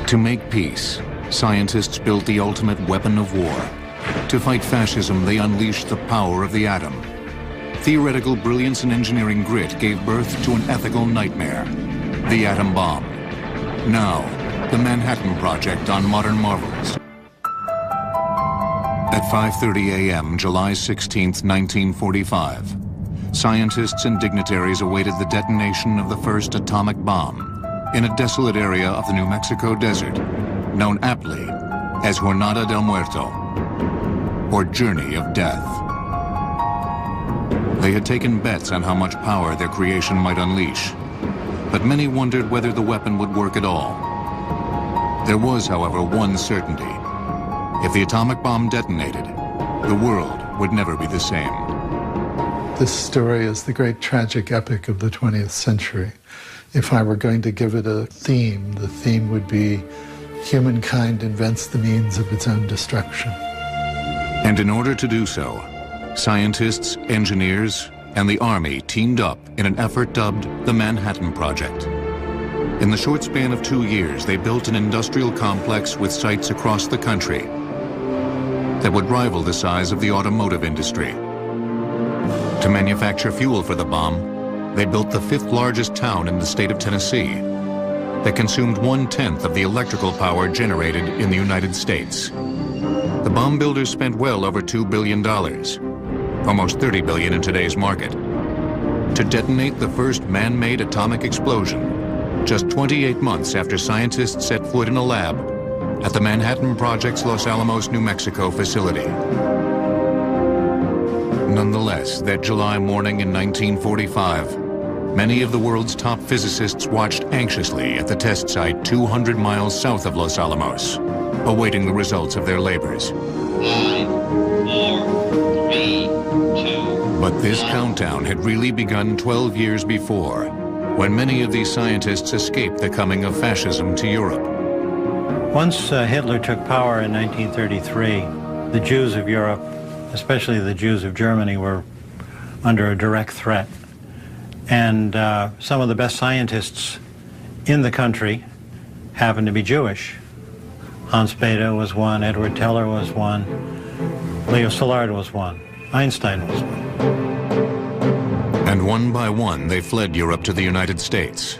To make peace, scientists built the ultimate weapon of war. To fight fascism, they unleashed the power of the atom. Theoretical brilliance and engineering grit gave birth to an ethical nightmare, the atom bomb. Now, the Manhattan Project on Modern Marvels. At 5:30 a.m., July 16, 1945, scientists and dignitaries awaited the detonation of the first atomic bomb in a desolate area of the New Mexico desert, known aptly as Jornada del Muerto, or Journey of Death. They had taken bets on how much power their creation might unleash, but many wondered whether the weapon would work at all. There was, however, one certainty. If the atomic bomb detonated, the world would never be the same. This story is the great tragic epic of the 20th century. If I were going to give it a theme, the theme would be humankind invents the means of its own destruction. And in order to do so, scientists, engineers, and the Army teamed up in an effort dubbed the Manhattan Project. In the short span of 2 years, they built an industrial complex with sites across the country that would rival the size of the automotive industry. To manufacture fuel for the bomb, they built the 5th largest town in the state of Tennessee that consumed 1/10 of the electrical power generated in the United States. The bomb builders spent well over $2 billion, almost $30 billion in today's market, to detonate the first man-made atomic explosion just 28 months after scientists set foot in a lab at the Manhattan Project's Los Alamos, New Mexico facility. Nonetheless, that July morning in 1945, many of the world's top physicists watched anxiously at the test site 200 miles south of Los Alamos, awaiting the results of their labors. 5, 4, 3, 2. But this countdown had really begun 12 years before, when many of these scientists escaped the coming of fascism to Europe. Once Hitler took power in 1933, the Jews of Europe, especially the Jews of Germany, were under a direct threat. And some of the best scientists in the country happened to be Jewish. Hans Bethe was one, Edward Teller was one, Leo Szilard was one, Einstein was one. And one by one, they fled Europe to the United States.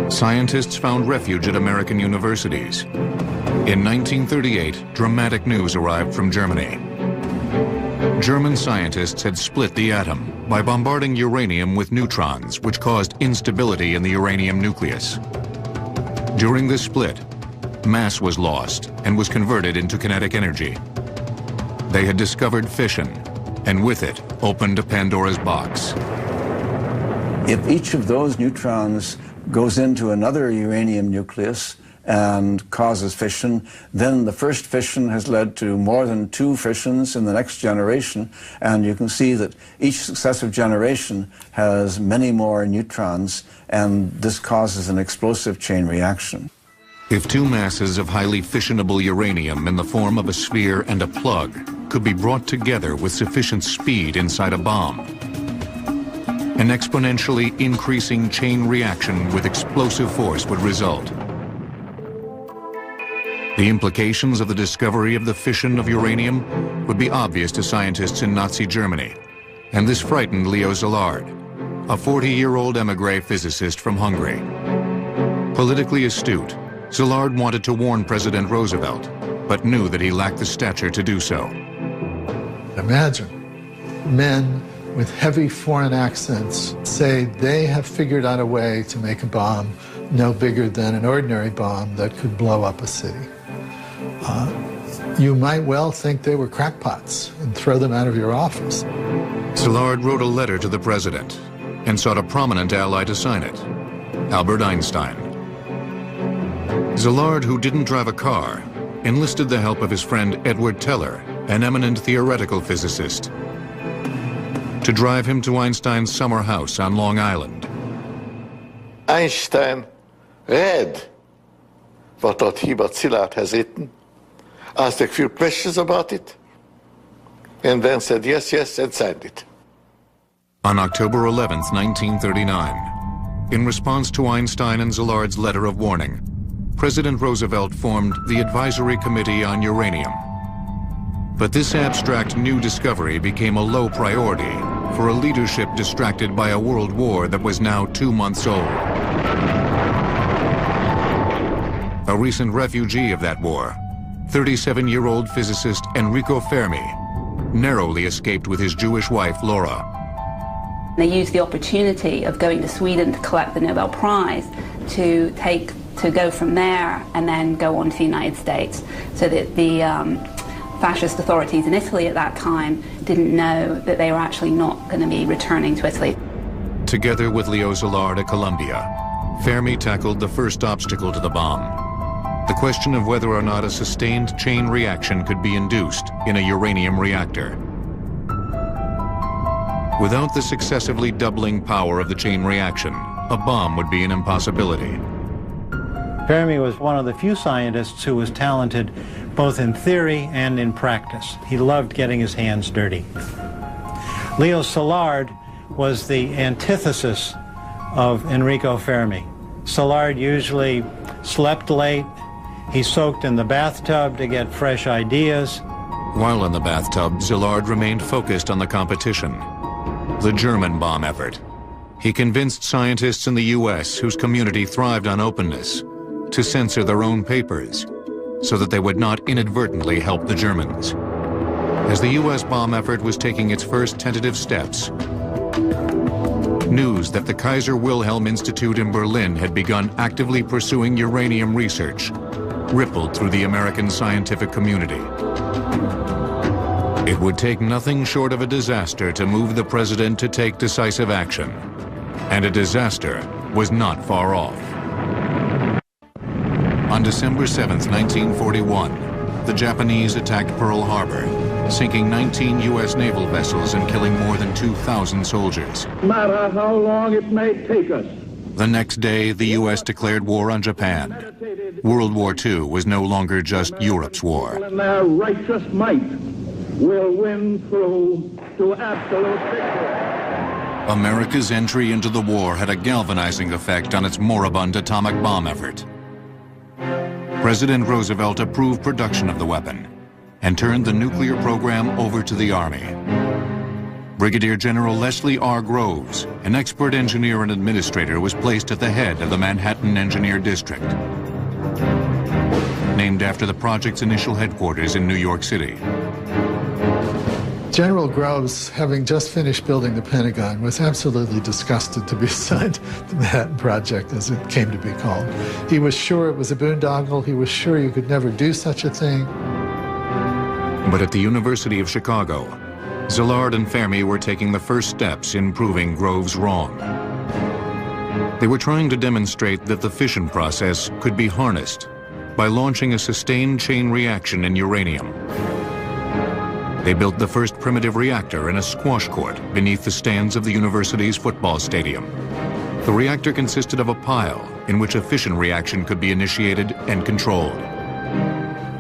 Scientists found refuge at American universities. In 1938, dramatic news arrived from Germany. German scientists had split the atom by bombarding uranium with neutrons, which caused instability in the uranium nucleus. During this split, mass was lost and was converted into kinetic energy. They had discovered fission, and with it, opened a Pandora's box. If each of those neutrons goes into another uranium nucleus and causes fission, then the first fission has led to more than 2 fissions in the next generation, and you can see that each successive generation has many more neutrons, and this causes an explosive chain reaction. If 2 masses of highly fissionable uranium in the form of a sphere and a plug could be brought together with sufficient speed inside a bomb, an exponentially increasing chain reaction with explosive force would result. The implications of the discovery of the fission of uranium would be obvious to scientists in Nazi Germany, and this frightened Leo Szilard, a 40-year-old émigré physicist from Hungary. Politically astute, Szilard wanted to warn President Roosevelt, but knew that he lacked the stature to do so. Imagine men with heavy foreign accents say they have figured out a way to make a bomb no bigger than an ordinary bomb that could blow up a city. You might well think they were crackpots and throw them out of your office. Szilard wrote a letter to the president and sought a prominent ally to sign it, Albert Einstein. Szilard, who didn't drive a car, enlisted the help of his friend Edward Teller, an eminent theoretical physicist, to drive him to Einstein's summer house on Long Island. Einstein read what he but Szilard has written, asked a few questions about it, and then said yes, yes, and signed it. On October 11th, 1939, in response to Einstein and Szilard's letter of warning, President Roosevelt formed the Advisory Committee on Uranium. But this abstract new discovery became a low priority for a leadership distracted by a world war that was now 2 months old. A recent refugee of that war, 37-year-old physicist Enrico Fermi, narrowly escaped with his Jewish wife, Laura. They used the opportunity of going to Sweden to collect the Nobel Prize to go from there and then go on to the United States, so that the fascist authorities in Italy at that time didn't know that they were actually not going to be returning to Italy. Together with Leo Szilard at Columbia, Fermi tackled the first obstacle to the bomb: the question of whether or not a sustained chain reaction could be induced in a uranium reactor. Without the successively doubling power of the chain reaction, a bomb would be an impossibility. Fermi was one of the few scientists who was talented both in theory and in practice. He loved getting his hands dirty. Leo Szilard was the antithesis of Enrico Fermi. Szilard usually slept late. He soaked in the bathtub to get fresh ideas. While in the bathtub, Szilard remained focused on the competition, the German bomb effort. He convinced scientists in the U.S., whose community thrived on openness, to censor their own papers so that they would not inadvertently help the Germans. As the U.S. bomb effort was taking its first tentative steps, news that the Kaiser Wilhelm Institute in Berlin had begun actively pursuing uranium research rippled through the American scientific community. It would take nothing short of a disaster to move the president to take decisive action. And a disaster was not far off. On December 7, 1941, the Japanese attacked Pearl Harbor, sinking 19 U.S. naval vessels and killing more than 2,000 soldiers. No matter how long it may take us. The next day, the U.S. declared war on Japan. World War II was no longer just Europe's war. And their righteous might will win through to absolute victory. America's entry into the war had a galvanizing effect on its moribund atomic bomb effort. President Roosevelt approved production of the weapon and turned the nuclear program over to the Army. Brigadier General Leslie R. Groves, an expert engineer and administrator, was placed at the head of the Manhattan Engineer District, named after the project's initial headquarters in New York City. General Groves, having just finished building the Pentagon, was absolutely disgusted to be assigned the Manhattan Project, as it came to be called. He was sure it was a boondoggle. He was sure you could never do such a thing. But at the University of Chicago, Szilard and Fermi were taking the first steps in proving Groves wrong. They were trying to demonstrate that the fission process could be harnessed by launching a sustained chain reaction in uranium. They built the first primitive reactor in a squash court beneath the stands of the university's football stadium. The reactor consisted of a pile in which a fission reaction could be initiated and controlled.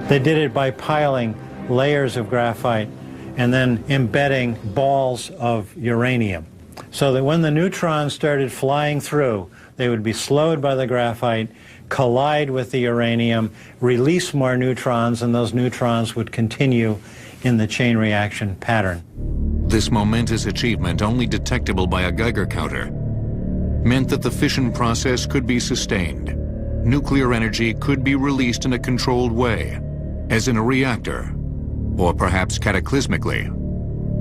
They did it by piling layers of graphite and then embedding balls of uranium, so that when the neutrons started flying through, they would be slowed by the graphite, collide with the uranium, release more neutrons, and those neutrons would continue in the chain reaction pattern. This momentous achievement, only detectable by a Geiger counter, meant that the fission process could be sustained. Nuclear energy could be released in a controlled way, as in a reactor, or perhaps cataclysmically,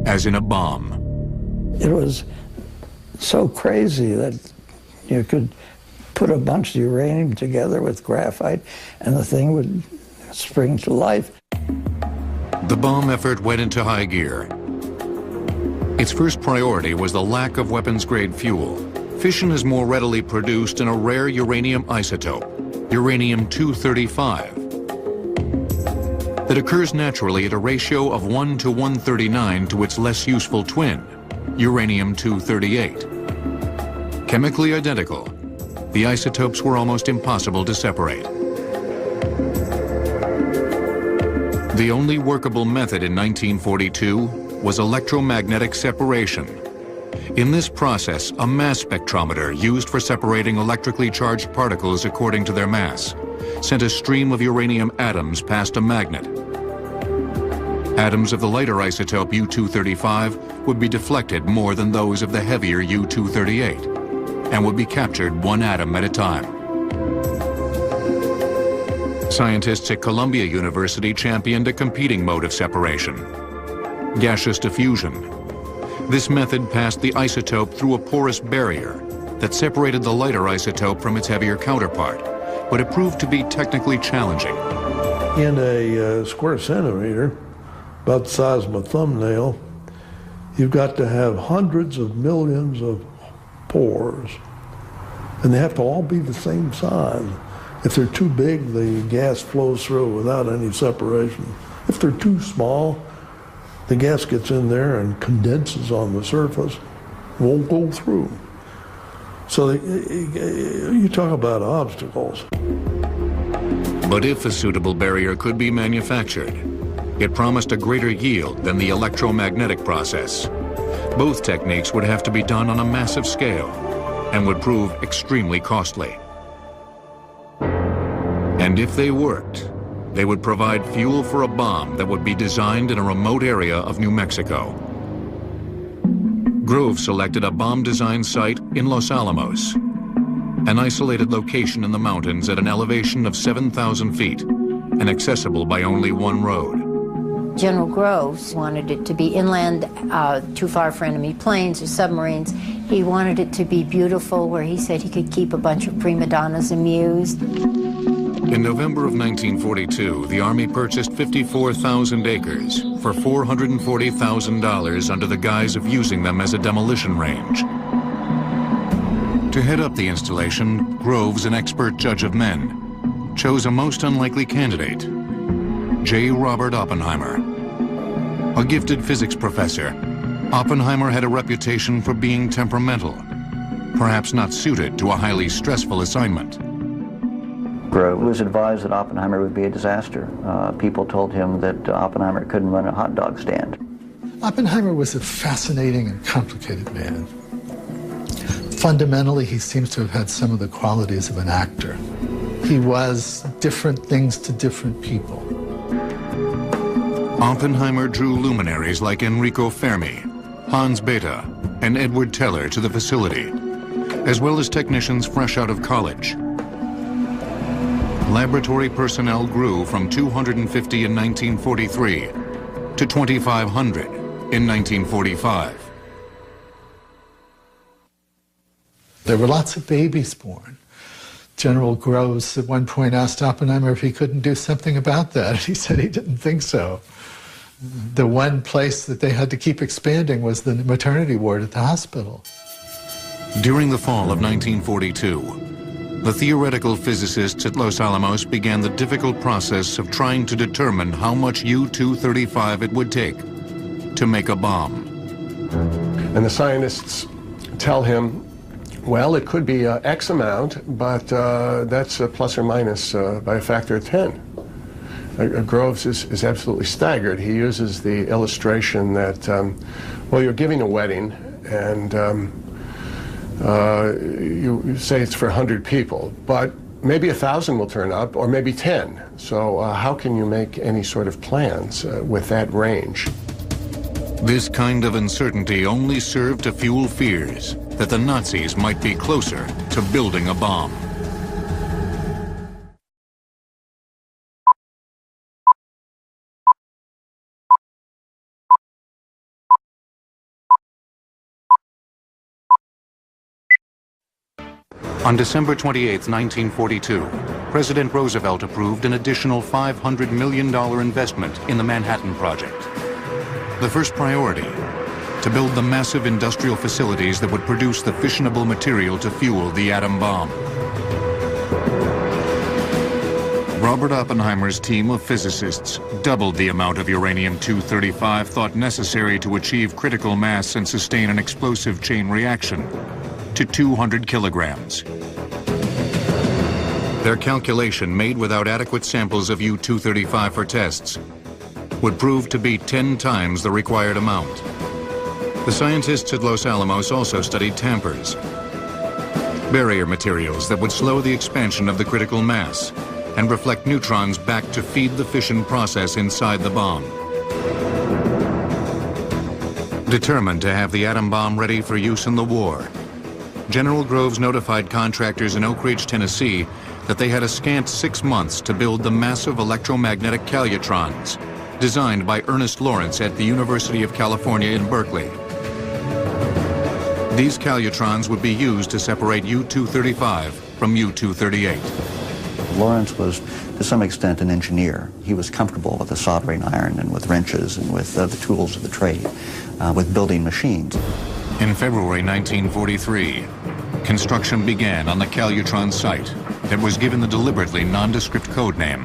as in a bomb. It was so crazy that you could put a bunch of uranium together with graphite and the thing would spring to life. The bomb effort went into high gear. Its first priority was the lack of weapons-grade fuel. Fission is more readily produced in a rare uranium isotope, uranium-235, that occurs naturally at a ratio of 1 to 139 to its less useful twin, uranium-238. Chemically identical, the isotopes were almost impossible to separate. The only workable method in 1942 was electromagnetic separation. In this process, a mass spectrometer used for separating electrically charged particles according to their mass sent a stream of uranium atoms past a magnet. Atoms of the lighter isotope U-235 would be deflected more than those of the heavier U-238 and would be captured one atom at a time. Scientists at Columbia University championed a competing mode of separation, gaseous diffusion. This method passed the isotope through a porous barrier that separated the lighter isotope from its heavier counterpart, but it proved to be technically challenging. In a square centimeter, about the size of a thumbnail, you've got to have hundreds of millions of pores, and they have to all be the same size. If they're too big, the gas flows through without any separation. If they're too small, the gas gets in there and condenses on the surface, won't go through. So you talk about obstacles. But if a suitable barrier could be manufactured, it promised a greater yield than the electromagnetic process. Both techniques would have to be done on a massive scale and would prove extremely costly. And if they worked, they would provide fuel for a bomb that would be designed in a remote area of New Mexico. Grove selected a bomb design site in Los Alamos, an isolated location in the mountains at an elevation of 7,000 feet and accessible by only one road. General Groves wanted it to be inland, too far for enemy planes or submarines. He wanted it to be beautiful, where he said he could keep a bunch of prima donnas amused. In November of 1942, the Army purchased 54,000 acres for $440,000 under the guise of using them as a demolition range. To head up the installation, Groves, an expert judge of men, chose a most unlikely candidate, J. Robert Oppenheimer. A gifted physics professor, Oppenheimer had a reputation for being temperamental, perhaps not suited to a highly stressful assignment. Grove was advised that Oppenheimer would be a disaster. People told him that Oppenheimer couldn't run a hot dog stand. Oppenheimer was a fascinating and complicated man. Fundamentally, he seems to have had some of the qualities of an actor. He was different things to different people. Oppenheimer drew luminaries like Enrico Fermi, Hans Bethe, and Edward Teller to the facility, as well as technicians fresh out of college. Laboratory personnel grew from 250 in 1943 to 2,500 in 1945. There were lots of babies born. General Groves at one point asked Oppenheimer if he couldn't do something about that. He said he didn't think so. The one place that they had to keep expanding was the maternity ward at the hospital. During the fall of 1942, the theoretical physicists at Los Alamos began the difficult process of trying to determine how much U-235 it would take to make a bomb. And the scientists tell him, well, it could be X amount, but that's plus or minus by a factor of 10. Groves is absolutely staggered. He uses the illustration that, well, you're giving a wedding, and you say it's for 100 people, but maybe 1,000 will turn up, or maybe 10. So how can you make any sort of plans with that range? This kind of uncertainty only served to fuel fears that the Nazis might be closer to building a bomb. On December 28, 1942, President Roosevelt approved an additional $500 million investment in the Manhattan Project. The first priority, to build the massive industrial facilities that would produce the fissionable material to fuel the atom bomb. Robert Oppenheimer's team of physicists doubled the amount of uranium-235 thought necessary to achieve critical mass and sustain an explosive chain reaction to 200 kilograms. Their calculation, made without adequate samples of U-235 for tests, would prove to be 10 times the required amount. The scientists at Los Alamos also studied tampers, barrier materials that would slow the expansion of the critical mass and reflect neutrons back to feed the fission process inside the bomb. Determined to have the atom bomb ready for use in the war, General Groves notified contractors in Oak Ridge, Tennessee, that they had a scant 6 months to build the massive electromagnetic calutrons, designed by Ernest Lawrence at the University of California in Berkeley. These calutrons would be used to separate U-235 from U-238. Lawrence was, to some extent, an engineer. He was comfortable with the soldering iron and with wrenches and with the tools of the trade, with building machines. In February 1943, construction began on the calutron site that was given the deliberately nondescript code name,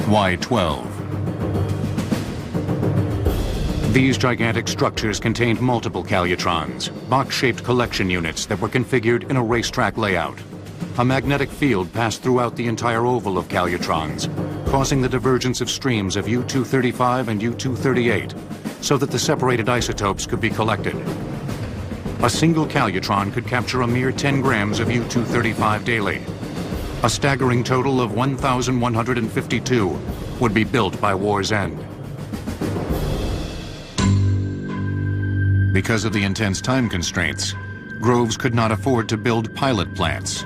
Y-12. These gigantic structures contained multiple calutrons, box-shaped collection units that were configured in a racetrack layout. A magnetic field passed throughout the entire oval of calutrons, causing the divergence of streams of U-235 and U-238, so that the separated isotopes could be collected. A single calutron could capture a mere 10 grams of U-235 daily. A staggering total of 1,152 would be built by war's end. Because of the intense time constraints, Groves could not afford to build pilot plants,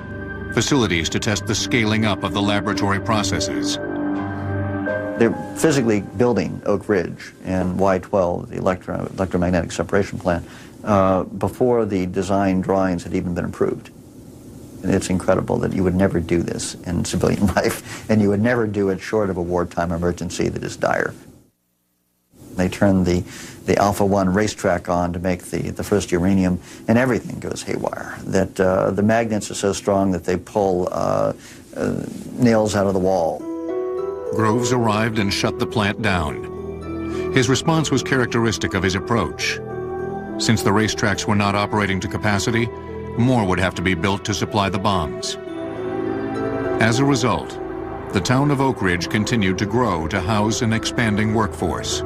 facilities to test the scaling up of the laboratory processes. They're physically building Oak Ridge and Y-12, the electromagnetic separation plant, before the design drawings had even been approved. And it's incredible that you would never do this in civilian life, and you would never do it short of a wartime emergency that is dire. They turn the Alpha-1 racetrack on to make the first uranium, and everything goes haywire. That the magnets are so strong that they pull nails out of the wall. Groves arrived and shut the plant down. His response was characteristic of his approach. Since the racetracks were not operating to capacity, more would have to be built to supply the bombs. As a result, the town of Oak Ridge continued to grow to house an expanding workforce.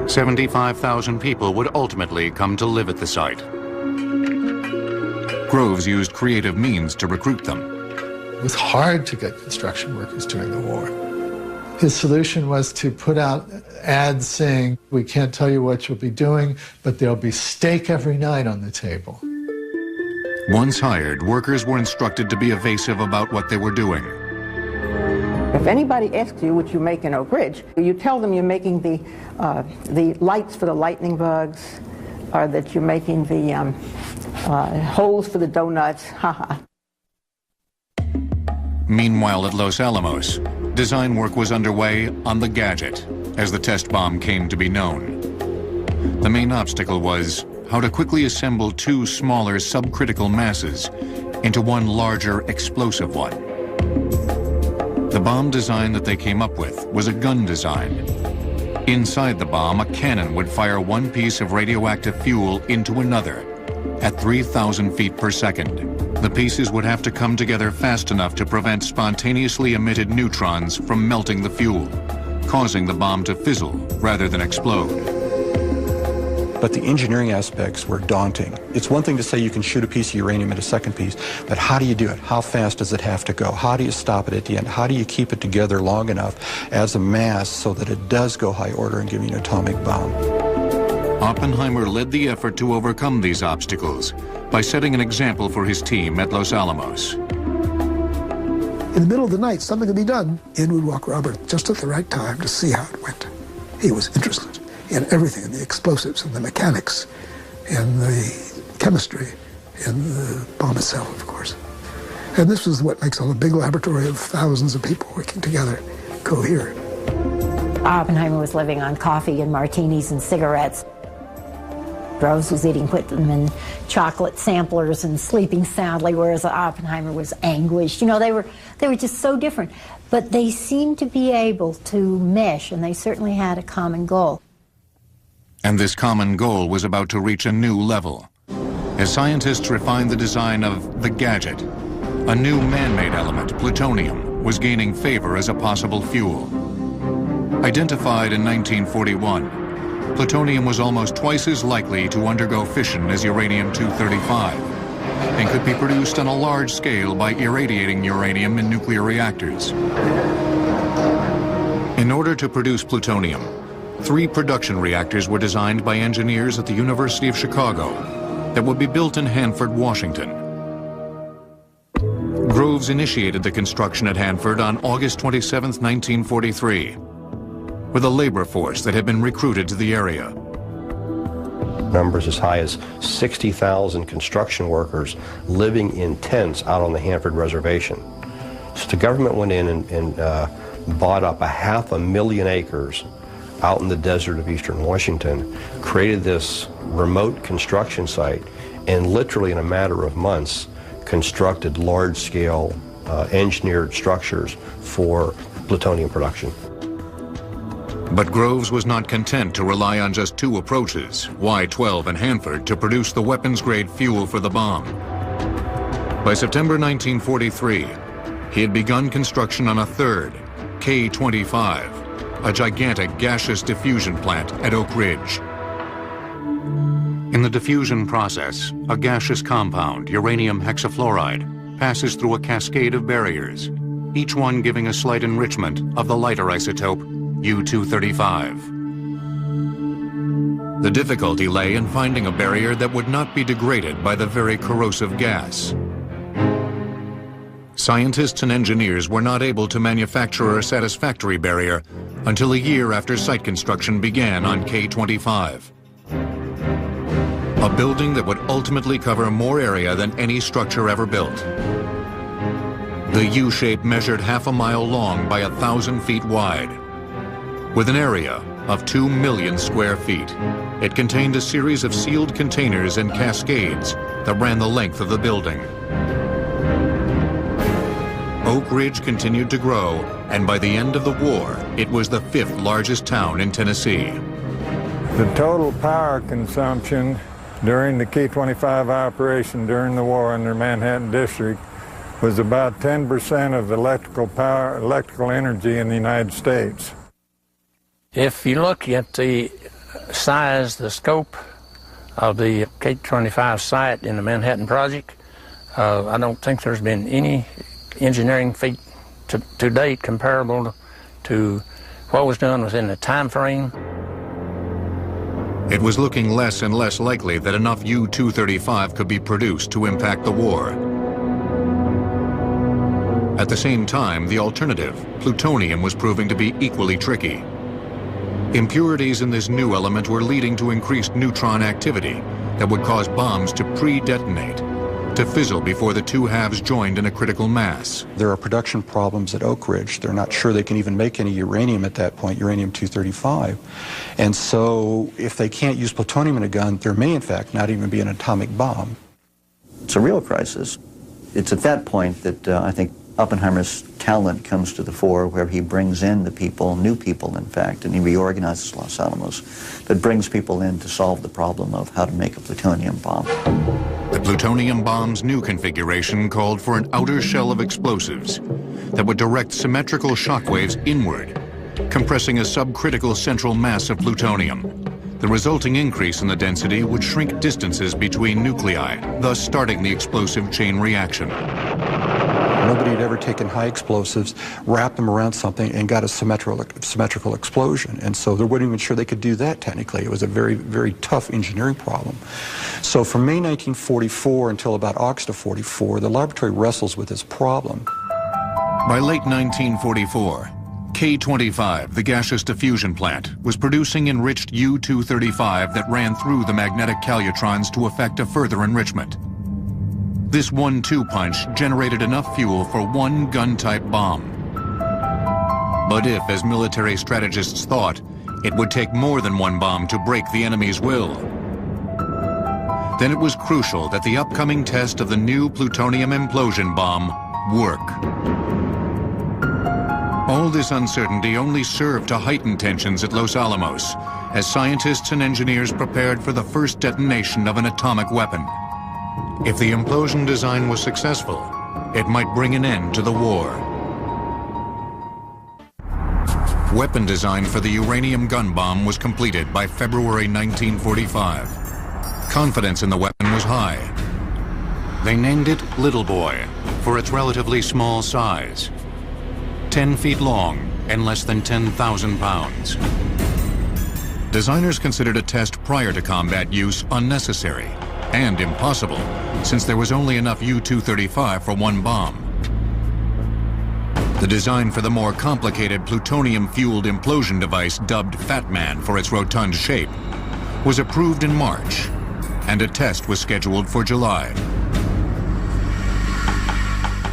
75,000 people would ultimately come to live at the site. Groves used creative means to recruit them. It was hard to get construction workers during the war. His solution was to put out ads saying, "We can't tell you what you'll be doing, but there'll be steak every night on the table." Once hired, workers were instructed to be evasive about what they were doing. If anybody asks you what you make in Oak Ridge, you tell them you're making the lights for the lightning bugs, or that you're making the holes for the donuts. Haha. Meanwhile, at Los Alamos, design work was underway on the Gadget, as the test bomb came to be known. The main obstacle was how to quickly assemble two smaller subcritical masses into one larger explosive one. The bomb design that they came up with was a gun design. Inside the bomb, a cannon would fire one piece of radioactive fuel into another at 3,000 feet per second. The pieces would have to come together fast enough to prevent spontaneously emitted neutrons from melting the fuel, causing the bomb to fizzle rather than explode. But the engineering aspects were daunting. It's one thing to say you can shoot a piece of uranium at a second piece, but how do you do it? How fast does it have to go? How do you stop it at the end? How do you keep it together long enough as a mass so that it does go high order and give you an atomic bomb? Oppenheimer led the effort to overcome these obstacles by setting an example for his team at Los Alamos. In the middle of the night, something could be done. In would walk Robert just at the right time to see how it went. He was interested in everything, in the explosives, and the mechanics, and the chemistry, and the bomb itself, of course. And this was what makes a big laboratory of thousands of people working together cohere. Oppenheimer was living on coffee and martinis and cigarettes. Groves was eating Whitman chocolate samplers and sleeping soundly, whereas Oppenheimer was anguished. You know, they were just so different. But they seemed to be able to mesh, and they certainly had a common goal. And this common goal was about to reach a new level. As scientists refined the design of the Gadget, a new man-made element, plutonium, was gaining favor as a possible fuel. Identified in 1941, plutonium was almost twice as likely to undergo fission as uranium-235, and could be produced on a large scale by irradiating uranium in nuclear reactors. In order to produce plutonium, 3 production reactors were designed by engineers at the University of Chicago that would be built in Hanford, Washington. Groves initiated the construction at Hanford on August 27, 1943, with a labor force that had been recruited to the area. Numbers as high as 60,000 construction workers living in tents out on the Hanford Reservation. So the government went in and bought up 500,000 acres out in the desert of eastern Washington, created this remote construction site, and literally in a matter of months constructed large-scale engineered structures for plutonium production. But Groves was not content to rely on just 2 approaches, Y-12 and Hanford, to produce the weapons-grade fuel for the bomb. By September 1943, he had begun construction on a 3rd, K-25, a gigantic gaseous diffusion plant at Oak Ridge. In the diffusion process, a gaseous compound, uranium hexafluoride, passes through a cascade of barriers, each one giving a slight enrichment of the lighter isotope U-235. The difficulty lay in finding a barrier that would not be degraded by the very corrosive gas. Scientists and engineers were not able to manufacture a satisfactory barrier until a year after site construction began on K-25. A building that would ultimately cover more area than any structure ever built. The U-shape measured 1/2 mile long by 1,000 feet wide. With an area of 2 million square feet, it contained a series of sealed containers and cascades that ran the length of the building. Oak Ridge continued to grow, and by the end of the war, it was the 5th largest town in Tennessee. The total power consumption during the K-25 operation during the war in the Manhattan District was about 10% of the electrical energy in the United States. If you look at the size, the scope of the K-25 site in the Manhattan Project, I don't think there's been any engineering feat to date comparable to what was done within the time frame. It was looking less and less likely that enough U-235 could be produced to impact the war. At the same time, the alternative, plutonium, was proving to be equally tricky. Impurities in this new element were leading to increased neutron activity that would cause bombs to pre-detonate, to fizzle before the 2 halves joined in a critical mass. There are production problems at Oak Ridge. They're not sure they can even make any uranium at that point, uranium-235. And so if they can't use plutonium in a gun, there may in fact not even be an atomic bomb. It's a real crisis. It's at that point that I think Oppenheimer's talent comes to the fore, where he brings in the people, new people in fact, and he reorganizes Los Alamos, that brings people in to solve the problem of how to make a plutonium bomb. The plutonium bomb's new configuration called for an outer shell of explosives that would direct symmetrical shockwaves inward, compressing a subcritical central mass of plutonium. The resulting increase in the density would shrink distances between nuclei, thus starting the explosive chain reaction. Nobody had ever taken high explosives, wrapped them around something, and got a symmetrical explosion. And so they weren't even sure they could do that technically. It was a very, very tough engineering problem. So from May 1944 until about August of 44, the laboratory wrestles with this problem. By late 1944, K-25, the gaseous diffusion plant, was producing enriched U-235 that ran through the magnetic calutrons to effect a further enrichment. This 1-2 punch generated enough fuel for 1 gun-type bomb. But if, as military strategists thought, it would take more than 1 bomb to break the enemy's will, then it was crucial that the upcoming test of the new plutonium implosion bomb work. All this uncertainty only served to heighten tensions at Los Alamos as scientists and engineers prepared for the first detonation of an atomic weapon. If the implosion design was successful, it might bring an end to the war. Weapon design for the uranium gun bomb was completed by February 1945. Confidence in the weapon was high. They named it Little Boy for its relatively small size, 10 feet long and less than 10,000 pounds. Designers considered a test prior to combat use unnecessary and impossible, since there was only enough U-235 for one bomb. The design for the more complicated plutonium-fueled implosion device, dubbed Fat Man for its rotund shape, was approved in March, and a test was scheduled for July.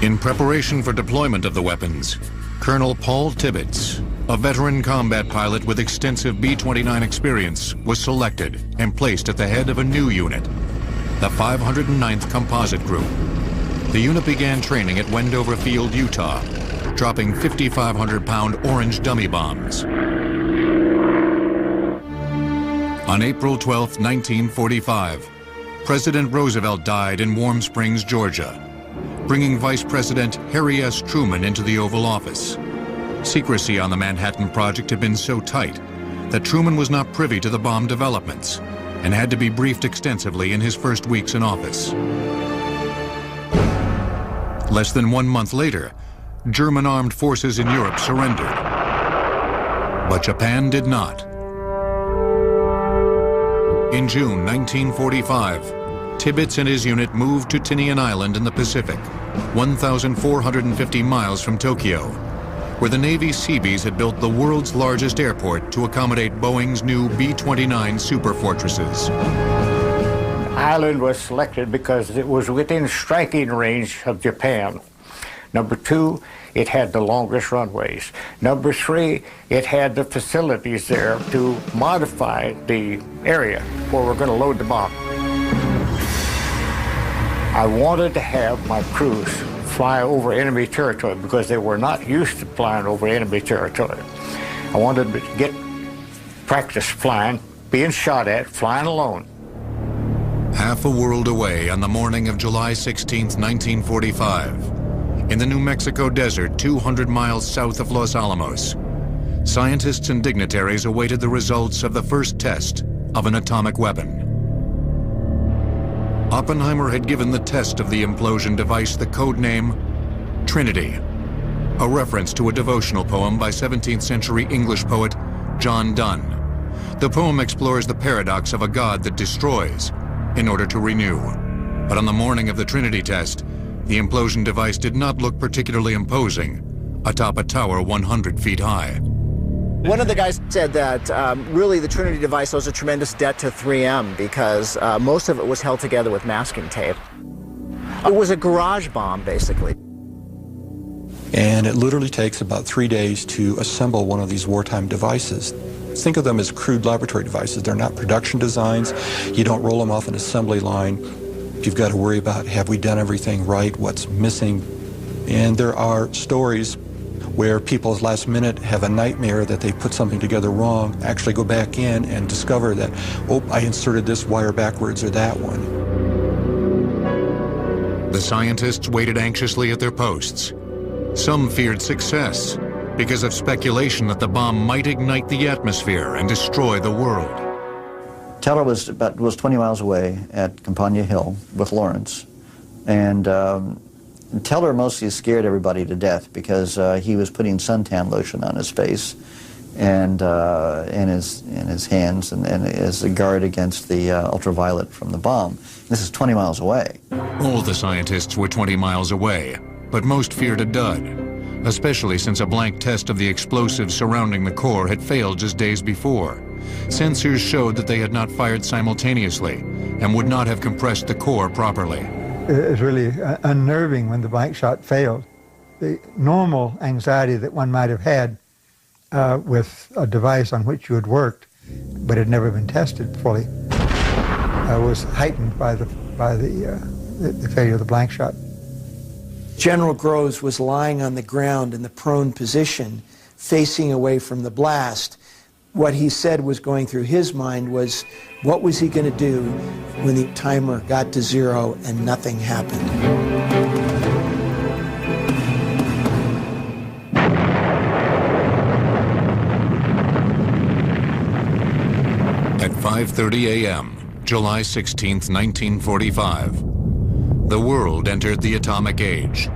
In preparation for deployment of the weapons, Colonel Paul Tibbets, a veteran combat pilot with extensive B-29 experience, was selected and placed at the head of a new unit, the 509th Composite Group. The unit began training at Wendover Field, Utah, dropping 5,500-pound orange dummy bombs. On April 12, 1945, President Roosevelt died in Warm Springs, Georgia, bringing Vice President Harry S. Truman into the Oval Office. Secrecy on the Manhattan Project had been so tight that Truman was not privy to the bomb developments and had to be briefed extensively in his first weeks in office. Less than 1 month later, German armed forces in Europe surrendered, but Japan did not. In June 1945, Tibbets and his unit moved to Tinian Island in the Pacific, 1,450 miles from Tokyo, where the Navy Seabees had built the world's largest airport to accommodate Boeing's new B-29 Super Fortresses. The island was selected because it was within striking range of Japan. Number 2, it had the longest runways. Number 3, it had the facilities there to modify the area where we're going to load the bomb. I wanted to have my crews fly over enemy territory because they were not used to flying over enemy territory. I wanted to get practice flying, being shot at, flying alone. Half a world away on the morning of July 16, 1945, in the New Mexico desert 200 miles south of Los Alamos, scientists and dignitaries awaited the results of the first test of an atomic weapon. Oppenheimer had given the test of the implosion device the code name Trinity, a reference to a devotional poem by 17th century English poet John Donne. The poem explores the paradox of a God that destroys in order to renew. But on the morning of the Trinity test, the implosion device did not look particularly imposing atop a tower 100 feet high. One of the guys said that really the Trinity device owes a tremendous debt to 3M because most of it was held together with masking tape. It was a garage bomb, basically. And it literally takes about 3 days to assemble one of these wartime devices. Think of them as crude laboratory devices. They're not production designs. You don't roll them off an assembly line. You've got to worry about, have we done everything right? What's missing? And there are stories where people last minute have a nightmare that they put something together wrong, actually go back in and discover that, oh, I inserted this wire backwards or that one. The scientists waited anxiously at their posts. Some feared success because of speculation that the bomb might ignite the atmosphere and destroy the world. Teller was 20 miles away at Campagna Hill with Lawrence, and Teller mostly scared everybody to death because he was putting suntan lotion on his face and in his hands and as a guard against the ultraviolet from the bomb. This is 20 miles away. All the scientists were 20 miles away, but most feared a dud, especially since a blank test of the explosives surrounding the core had failed just days before. Sensors showed that they had not fired simultaneously and would not have compressed the core properly. It was really unnerving when the blank shot failed. The normal anxiety that one might have had with a device on which you had worked but had never been tested fully was heightened by the failure of the blank shot. General Groves was lying on the ground in the prone position, facing away from the blast. What he said was going through his mind was, what was he going to do when the timer got to 0 and nothing happened? At 5:30 a.m., July 16, 1945, The world entered the atomic age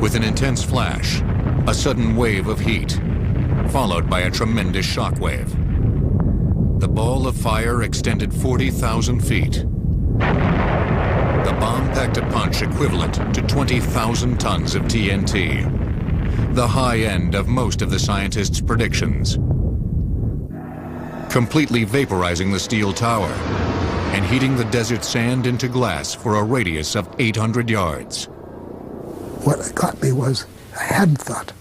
with an intense flash, a sudden wave of heat, followed by a tremendous shock wave. The ball of fire extended 40,000 feet. The bomb packed a punch equivalent to 20,000 tons of TNT, the high end of most of the scientists' predictions, completely vaporizing the steel tower and heating the desert sand into glass for a radius of 800 yards. What got me was I hadn't thought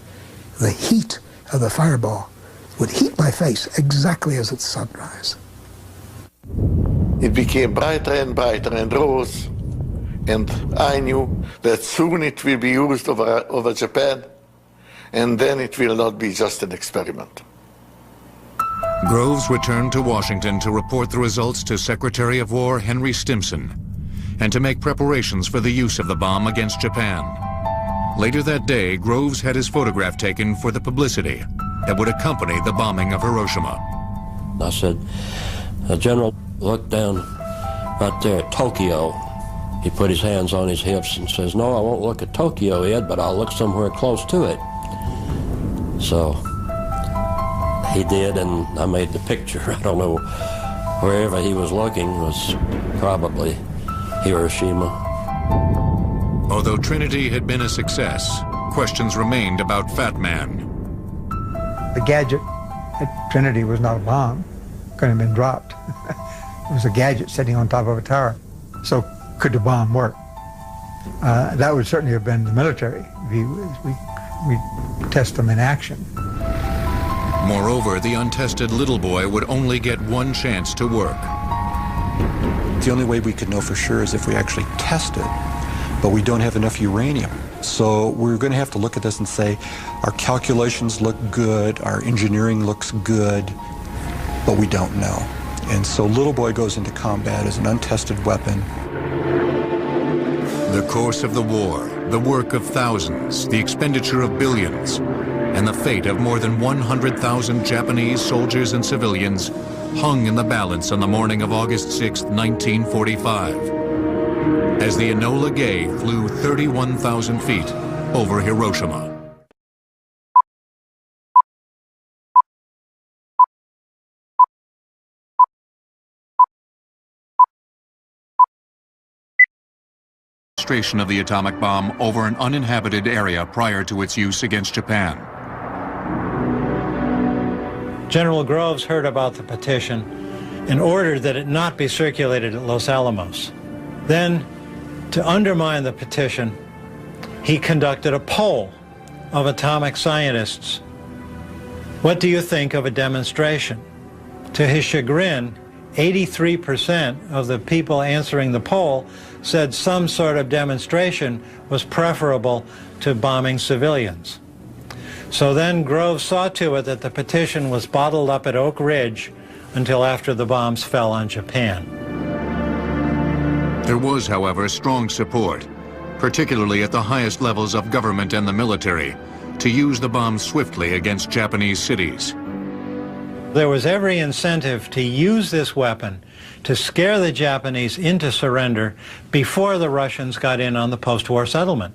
the heat of the fireball would heat my face exactly as its sunrise. It became brighter and rose, and I knew that soon it will be used over Japan, and then it will not be just an experiment. Groves returned to Washington to report the results to Secretary of War Henry Stimson and to make preparations for the use of the bomb against Japan. Later that day, Groves had his photograph taken for the publicity that would accompany the bombing of Hiroshima. I said, General, look down right there at Tokyo. He put his hands on his hips and says, no, I won't look at Tokyo, Ed, but I'll look somewhere close to it. So he did, and I made the picture. I don't know, wherever he was looking was probably Hiroshima. Although Trinity had been a success, questions remained about Fat Man. The gadget at Trinity was not a bomb. Couldn't have been dropped. It was a gadget sitting on top of a tower. So could the bomb work? That would certainly have been the military view. We test them in action. Moreover, the untested little boy would only get one chance to work. The only way we could know for sure is if we actually test it, but we don't have enough uranium. So we're going to have to look at this and say, our calculations look good, our engineering looks good, but we don't know. And so little boy goes into combat as an untested weapon. The course of the war, the work of thousands, the expenditure of billions, and the fate of more than 100,000 Japanese soldiers and civilians hung in the balance on the morning of August 6, 1945, as the Enola Gay flew 31,000 feet over Hiroshima. Demonstration of the atomic bomb over an uninhabited area prior to its use against Japan. General Groves heard about the petition and ordered that it not be circulated at Los Alamos. Then, to undermine the petition, he conducted a poll of atomic scientists. What do you think of a demonstration? To his chagrin, 83% of the people answering the poll said some sort of demonstration was preferable to bombing civilians. So then Groves saw to it that the petition was bottled up at Oak Ridge until after the bombs fell on Japan. There was, however, strong support, particularly at the highest levels of government and the military, to use the bombs swiftly against Japanese cities. There was every incentive to use this weapon to scare the Japanese into surrender before the Russians got in on the post-war settlement.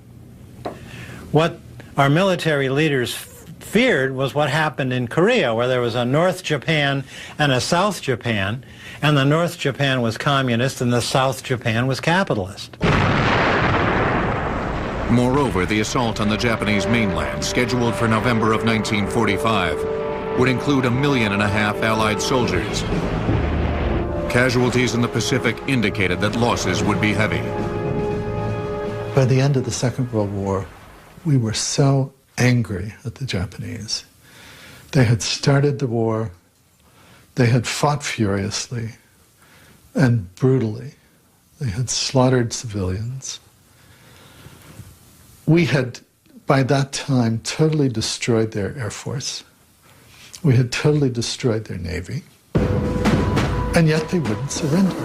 What our military leaders feared was what happened in Korea, where there was a North Japan and a South Japan, and the North Japan was communist and the South Japan was capitalist. Moreover, the assault on the Japanese mainland, scheduled for November of 1945, would include 1.5 million Allied soldiers. Casualties in the Pacific indicated that losses would be heavy. By the end of the Second World War, we were so angry at the Japanese. They had started the war, they had fought furiously and brutally. They had slaughtered civilians. We had, by that time, totally destroyed their Air Force. We had totally destroyed their Navy. And yet they wouldn't surrender.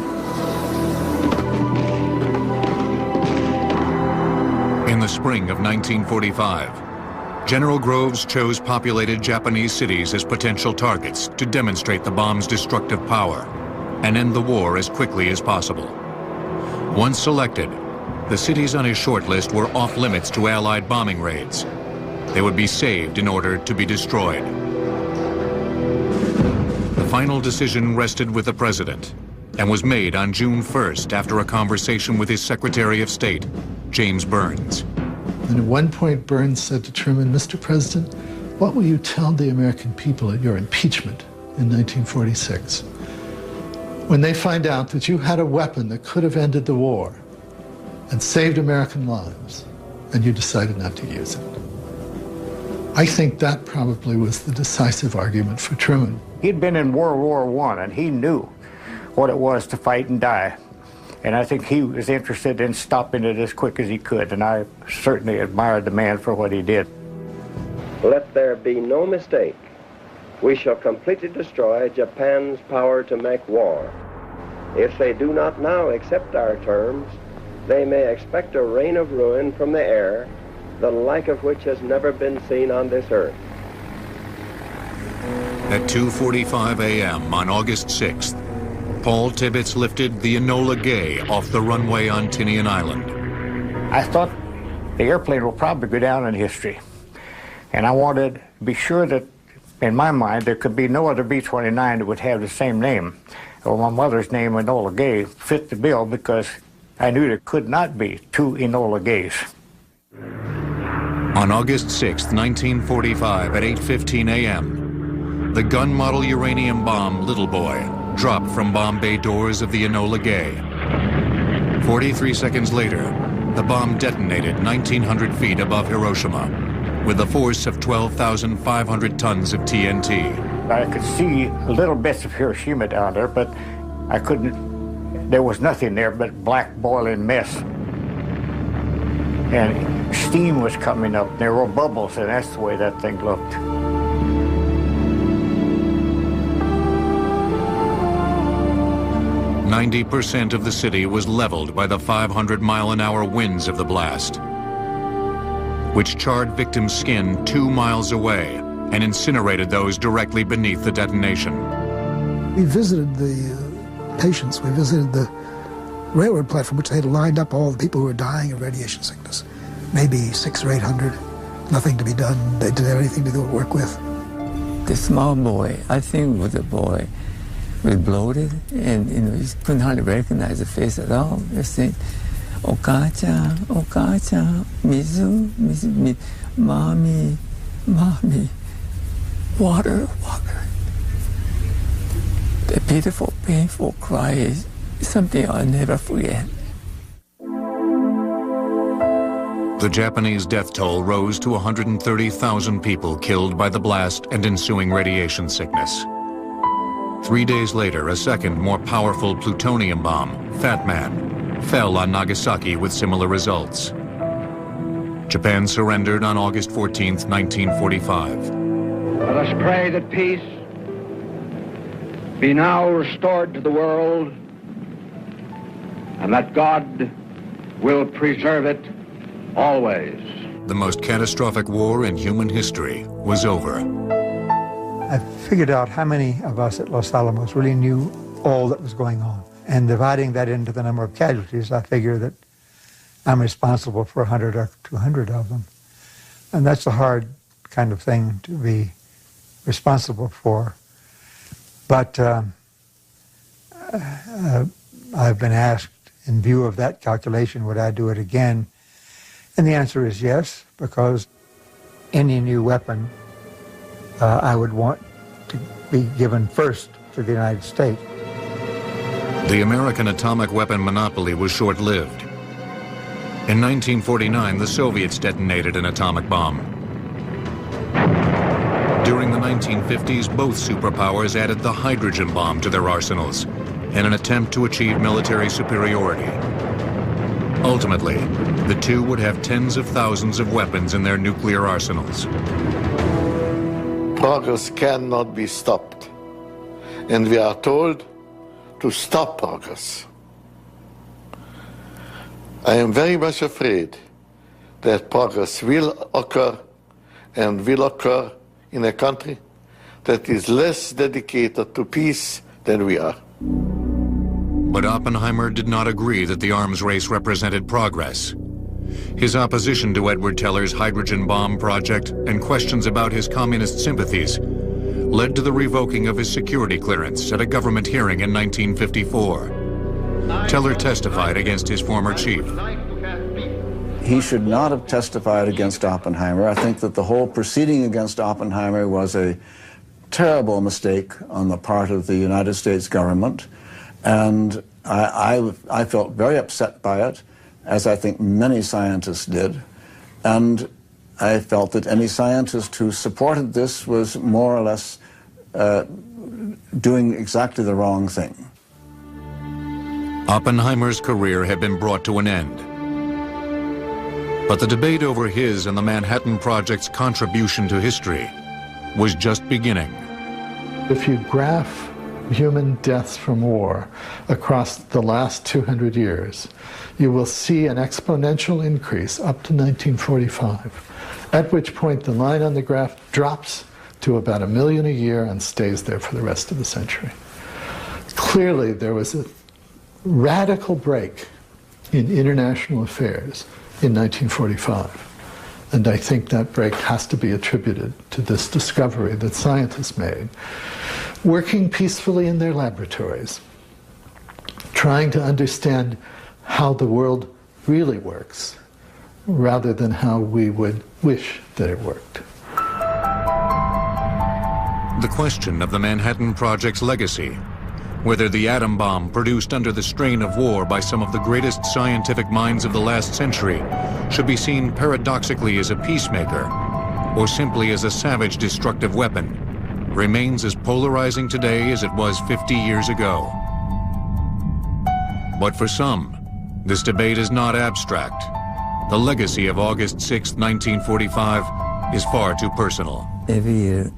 In the spring of 1945, General Groves chose populated Japanese cities as potential targets to demonstrate the bomb's destructive power and end the war as quickly as possible. Once selected, The cities on his short list were off limits to Allied bombing raids. They would be saved in order to be destroyed. The final decision rested with the president and was made on June 1st after a conversation with his Secretary of State, James Burns. And at one point, Burns said to Truman, "Mr. President, what will you tell the American people at your impeachment in 1946 when they find out that you had a weapon that could have ended the war and saved American lives, and you decided not to use it?" I think that probably was the decisive argument for Truman. He'd been in World War I, and he knew what it was to fight and die. And I think he was interested in stopping it as quick as he could, and I certainly admired the man for what he did. Let there be no mistake. We shall completely destroy Japan's power to make war. If they do not now accept our terms, they may expect a rain of ruin from the air, the like of which has never been seen on this earth. At 2:45 a.m. on August 6th, Paul Tibbets lifted the Enola Gay off the runway on Tinian Island. I thought the airplane will probably go down in history. And I wanted to be sure that, in my mind, there could be no other B-29 that would have the same name. Well, my mother's name, Enola Gay, fit the bill because I knew there could not be two Enola Gays. On August 6, 1945, at 8:15 a.m., the gun model uranium bomb Little Boy dropped from bomb bay doors of the Enola Gay. 43 seconds later, the bomb detonated 1,900 feet above Hiroshima with a force of 12,500 tons of TNT. I could see little bits of Hiroshima down there, but I couldn't, there was nothing there but black boiling mess. And steam was coming up. There were bubbles, and that's the way that thing looked. "90% of the city was leveled by the 500-mile-an-hour winds of the blast, which charred victims' skin 2 miles away and incinerated those directly beneath the detonation." We visited the patients. We visited the railroad platform, which they had lined up all the people who were dying of radiation sickness. Maybe 600 or 800. Nothing to be done. They didn't have anything to work with. The small boy, I think was a boy, was bloated, and he couldn't hardly recognize the face at all. They said, "Okacha, Okacha, Mizu, Mizu, Mommy, Mommy, water, water." The pitiful, painful cry is something I'll never forget. The Japanese death toll rose to 130,000 people killed by the blast and ensuing radiation sickness. 3 days later, a second, more powerful plutonium bomb, Fat Man, fell on Nagasaki with similar results. Japan surrendered on August 14, 1945. Let us pray that peace be now restored to the world, and that God will preserve it always. The most catastrophic war in human history was over. I figured out how many of us at Los Alamos really knew all that was going on. And dividing that into the number of casualties, I figure that I'm responsible for 100 or 200 of them. And that's a hard kind of thing to be responsible for. But I've been asked, in view of that calculation, would I do it again? And the answer is yes, because any new weapon I would want to be given first to the United States. The American atomic weapon monopoly was short-lived. In 1949, the Soviets detonated an atomic bomb. During the 1950s, both superpowers added the hydrogen bomb to their arsenals in an attempt to achieve military superiority. Ultimately, the two would have tens of thousands of weapons in their nuclear arsenals. Progress cannot be stopped, and we are told to stop progress. I am very much afraid that progress will occur and will occur in a country that is less dedicated to peace than we are. But Oppenheimer did not agree that the arms race represented progress. His opposition to Edward Teller's hydrogen bomb project and questions about his communist sympathies led to the revoking of his security clearance at a government hearing in 1954. Teller testified against his former chief. He should not have testified against Oppenheimer. I think that the whole proceeding against Oppenheimer was a terrible mistake on the part of the United States government, and I felt very upset by it, as I think many scientists did, and I felt that any scientist who supported this was more or less doing exactly the wrong thing. Oppenheimer's career had been brought to an end. But the debate over his and the Manhattan Project's contribution to history was just beginning. If you graph human deaths from war across the last 200 years, you will see an exponential increase up to 1945, at which point the line on the graph drops to about 1 million a year and stays there for the rest of the century. Clearly, there was a radical break in international affairs in 1945. And I think that break has to be attributed to this discovery that scientists made, working peacefully in their laboratories, trying to understand how the world really works, rather than how we would wish that it worked. The question of the Manhattan Project's legacy, whether the atom bomb produced under the strain of war by some of the greatest scientific minds of the last century should be seen paradoxically as a peacemaker or simply as a savage destructive weapon, remains as polarizing today as it was 50 years ago. But for some, this debate is not abstract. The legacy of August 6, 1945 is far too personal. Every year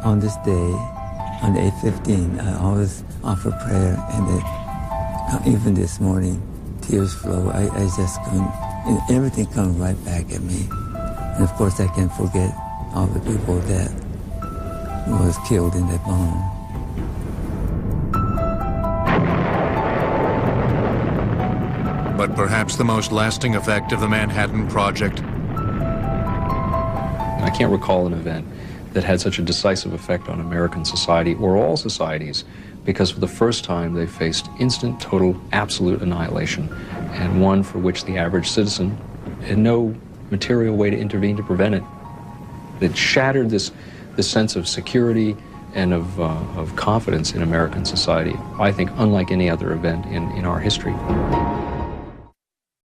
on this day, on 8/15, I always offer prayer, and even this morning, tears flow. I just couldn't, everything comes right back at me. And of course, I can't forget all the people that was killed in that bomb. But perhaps the most lasting effect of the Manhattan Project. I can't recall an event that had such a decisive effect on American society or all societies, because for the first time they faced instant, total, absolute annihilation, and one for which the average citizen had no material way to intervene to prevent it. It shattered this sense of security and of confidence in American society, I think unlike any other event in our history.